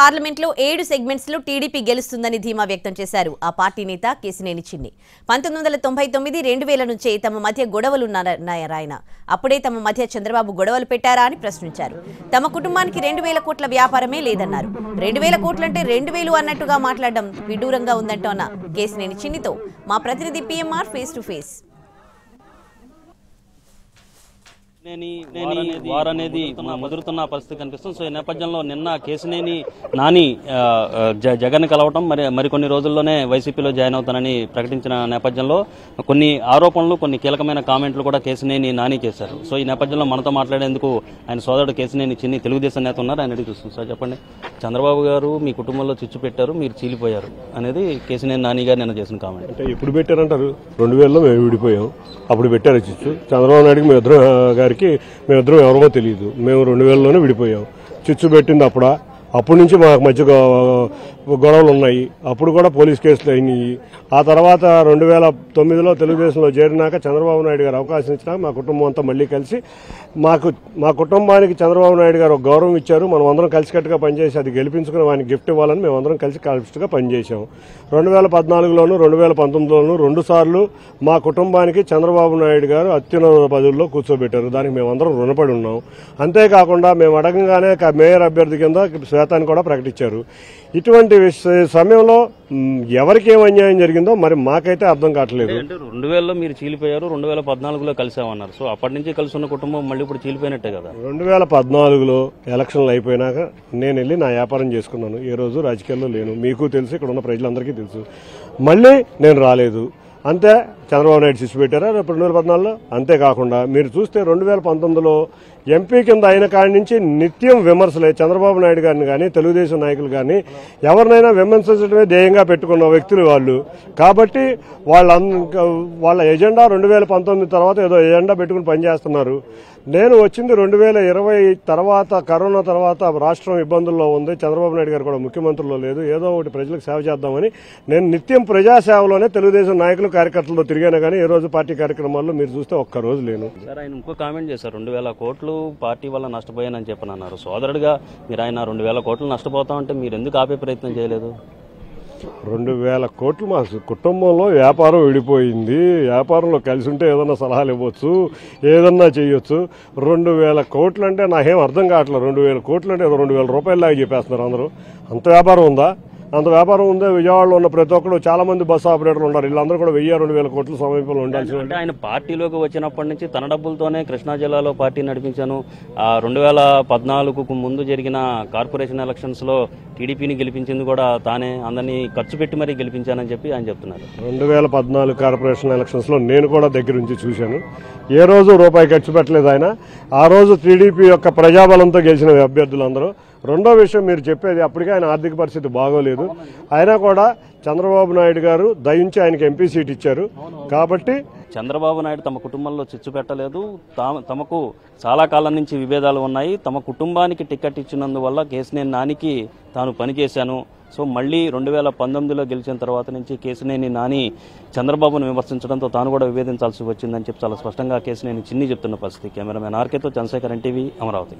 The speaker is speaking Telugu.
పార్లమెంట్ లో 7 సెగ్మెంట్స్ లో టీడీపీ గెలుస్తుందని ధీమా వ్యక్తం చేశారు ఆ పార్టీ నేత కేశినేని చిన్ని. 1999 2000 నుంచే తమ మధ్య గొడవలున్నాయరాయన. అప్పుడే తమ మధ్య చంద్రబాబు గొడవలు పెట్టారా అని ప్రశ్నించారు. తమ కుటుంబానికి 2000 కోట్ల వ్యాపారమే లేదన్నారు. 2000 కోట్లంటే 2000 అన్నట్టుగా మాట్లాడడం విడూరంగా ఉందంటోన్న కేశినేని చిన్నితో మా ప్రతినిధి PMR face to face. War అనేది ముదురుతున్న పరిస్థితి కనిపిస్తుంది. సో ఈ నేపథ్యంలో నిన్న కేశినేని నాని జగన్ కలవటం మరికొన్ని రోజుల్లోనే వైసీపీలో జాయిన్ అవుతానని ప్రకటించిన నేపథ్యంలో కొన్ని ఆరోపణలు కొన్ని కీలకమైన కామెంట్లు కూడా కేశినేని నాని చేశారు. సో ఈ నేపథ్యంలో మనతో మాట్లాడేందుకు ఆయన సోదరుడు కేశినేని చిన్ని తెలుగుదేశం నేత ఉన్నారు. ఆయన అడిగి చూస్తుంది. సార్ చెప్పండి, చంద్రబాబు గారు మీ కుటుంబంలో చిచ్చు పెట్టారు, మీరు చీలిపోయారు అనేది కేశినేని నాని గారు నిన్న చేసిన కామెంట్. అంటే ఎప్పుడు పెట్టారంటారు? 2000లో మేము విడిపోయాం, అప్పుడు పెట్టారు చిచ్చు. చంద్రబాబు నాయుడుకి మేమిద్దరం గారికి మేమిద్దరం ఎవరో తెలియదు. మేము 2000లోనే విడిపోయాం. చిచ్చు పెట్టింది అప్పటి నుంచి మా మధ్య గొడవలు ఉన్నాయి. అప్పుడు కూడా పోలీస్ కేసులు అయినాయి. ఆ తర్వాత 2009లో తెలుగుదేశంలో చేరినాక చంద్రబాబు నాయుడు గారు అవకాశం ఇచ్చినాక మా కుటుంబం అంతా మళ్లీ కలిసి మా కుటుంబానికి చంద్రబాబు నాయుడు గారు ఒక గౌరవం ఇచ్చారు. మనం అందరం కలిసికట్టుగా పనిచేసి అది గెలిపించుకుని వానికి గిఫ్ట్ ఇవ్వాలని మేము అందరం కలిసిగా పనిచేశాం. 2014లోను 2019లోను 2 సార్లు మా కుటుంబానికి చంద్రబాబు నాయుడు గారు అత్యున్నత పదవుల్లో కూర్చోబెట్టారు. దానికి మేమందరం రుణపడి ఉన్నాం. అంతేకాకుండా మేము అడగంగానే మేయర్ అభ్యర్థి కింద శ్వేతాన్ని కూడా ప్రకటించారు. ఇటువంటి సమయంలో ఎవరికి ఏం అన్యాయం జరిగిందో మరి మాకైతే అర్థం కావట్లేదు. 2000లో మీరు చీలిపోయారు, 2014లో కలిసామన్నారు. సో అప్పటి నుంచి కలిసి ఉన్న కుటుంబం మళ్ళీ ఇప్పుడు చీలిపోయినట్టే కదా. 2014లో ఎలక్షన్లు అయిపోయినాక నేను వెళ్ళి నా వ్యాపారం చేసుకున్నాను. ఏ రోజు రాజకీయాల్లో లేను. మీకు తెలుసు, ఇక్కడ ఉన్న ప్రజలందరికీ తెలుసు. మళ్ళీ నేను రాలేదు. అంతే చంద్రబాబు నాయుడు శిశు పెట్టారా 2014లో. అంతేకాకుండా మీరు చూస్తే 2019లో ఎంపీ కింద అయిన కాడి నుంచి నిత్యం విమర్శలే. చంద్రబాబు నాయుడు గారిని కానీ తెలుగుదేశం నాయకులు కానీ ఎవరినైనా విమర్శించడమే ధ్యేయంగా పెట్టుకున్న వ్యక్తులు వాళ్ళు. కాబట్టి వాళ్ళ ఎజెండా 2019 తర్వాత ఏదో ఎజెండా పెట్టుకుని పనిచేస్తున్నారు. నేను వచ్చింది 2020 తర్వాత, కరోనా తర్వాత రాష్ట్రం ఇబ్బందుల్లో ఉంది. చంద్రబాబు నాయుడు గారు కూడా ముఖ్యమంత్రిలో లేదు. ఏదో ఒకటి ప్రజలకు సేవ చేద్దామని నేను నిత్యం ప్రజాసేవలోనే తెలుగుదేశం నాయకులు కార్యకర్తలతో తిరిగాను. కానీ ఈ రోజు పార్టీ కార్యక్రమాల్లో మీరు చూస్తే ఒక్కరోజు లేను. సార్, ఆయన ఇంకో కామెంట్ చేశారు. 2000 కోట్లు పార్టీ వల్ల నష్టపోయానని చెప్పని అన్నారు. సోదరుడిగా మీరు ఆయన 2000 కోట్లు నష్టపోతామంటే మీరు ఎందుకు ఆపే ప్రయత్నం చేయలేదు? 2000 కోట్లు మా కుటుంబంలో వ్యాపారం విడిపోయింది. వ్యాపారంలో కలిసి ఉంటే ఏదన్నా సలహాలు ఇవ్వచ్చు, ఏదన్నా చేయొచ్చు. 2000 కోట్లు అంటే నాకేం అర్థం కావట్లేదు. 2000 కోట్లు అంటే 2000 రూపాయలలాగా చెప్పేస్తున్నారు అందరూ. అంత వ్యాపారం ఉందా? అంత వ్యాపారం ఉందే. విజయవాడలో ఉన్న ప్రతి ఒక్కరు చాలా మంది బస్సు ఆపరేటర్లు ఉన్నారు. వీళ్ళందరూ కూడా 1000-2000 కోట్ల సమీపంలో ఉండాల్సి. అంటే ఆయన పార్టీలోకి వచ్చినప్పటి నుంచి తన డబ్బులతోనే కృష్ణా జిల్లాలో పార్టీ నడిపించాను. 2014కు ముందు జరిగిన కార్పొరేషన్ ఎలక్షన్స్ లో టీడీపీని గెలిపించింది కూడా తానే, అందరినీ ఖర్చు పెట్టి మరీ గెలిపించానని చెప్పి ఆయన చెప్తున్నారు. 2014 కార్పొరేషన్ ఎలక్షన్స్ లో నేను కూడా దగ్గర నుంచి చూశాను. ఏ రోజు రూపాయి ఖర్చు పెట్టలేదు ఆయన. ఆ రోజు టీడీపీ యొక్క ప్రజాబలంతో గెలిచిన అభ్యర్థులందరూ. రెండో విషయం మీరు చెప్పేది, అప్పటికే ఆయన ఆర్థిక పరిస్థితి బాగోలేదు. అయినా కూడా చంద్రబాబు నాయుడు గారు దయించి ఆయనకి ఎంపీ సీట్ ఇచ్చారు. కాబట్టి చంద్రబాబు నాయుడు తమ కుటుంబంలో చిచ్చు పెట్టలేదు. తమకు చాలా కాలం నుంచి విభేదాలు ఉన్నాయి. తమ కుటుంబానికి టికెట్ ఇచ్చినందువల్ల కేశినేని నానికి తాను పనిచేశాను. సో మళ్ళీ 2019లో గెలిచిన తర్వాత నుంచి కేశినేని నాని చంద్రబాబును విమర్శించడంతో తాను కూడా విభేదించాల్సి వచ్చిందని చెప్పి చాలా స్పష్టంగా కేశినేని చిన్ని చెప్తున్న పరిస్థితి. కెమెరామెన్ ఆర్కేతో చంద్రశేఖర్, ఎన్టీవీ, అమరావతి.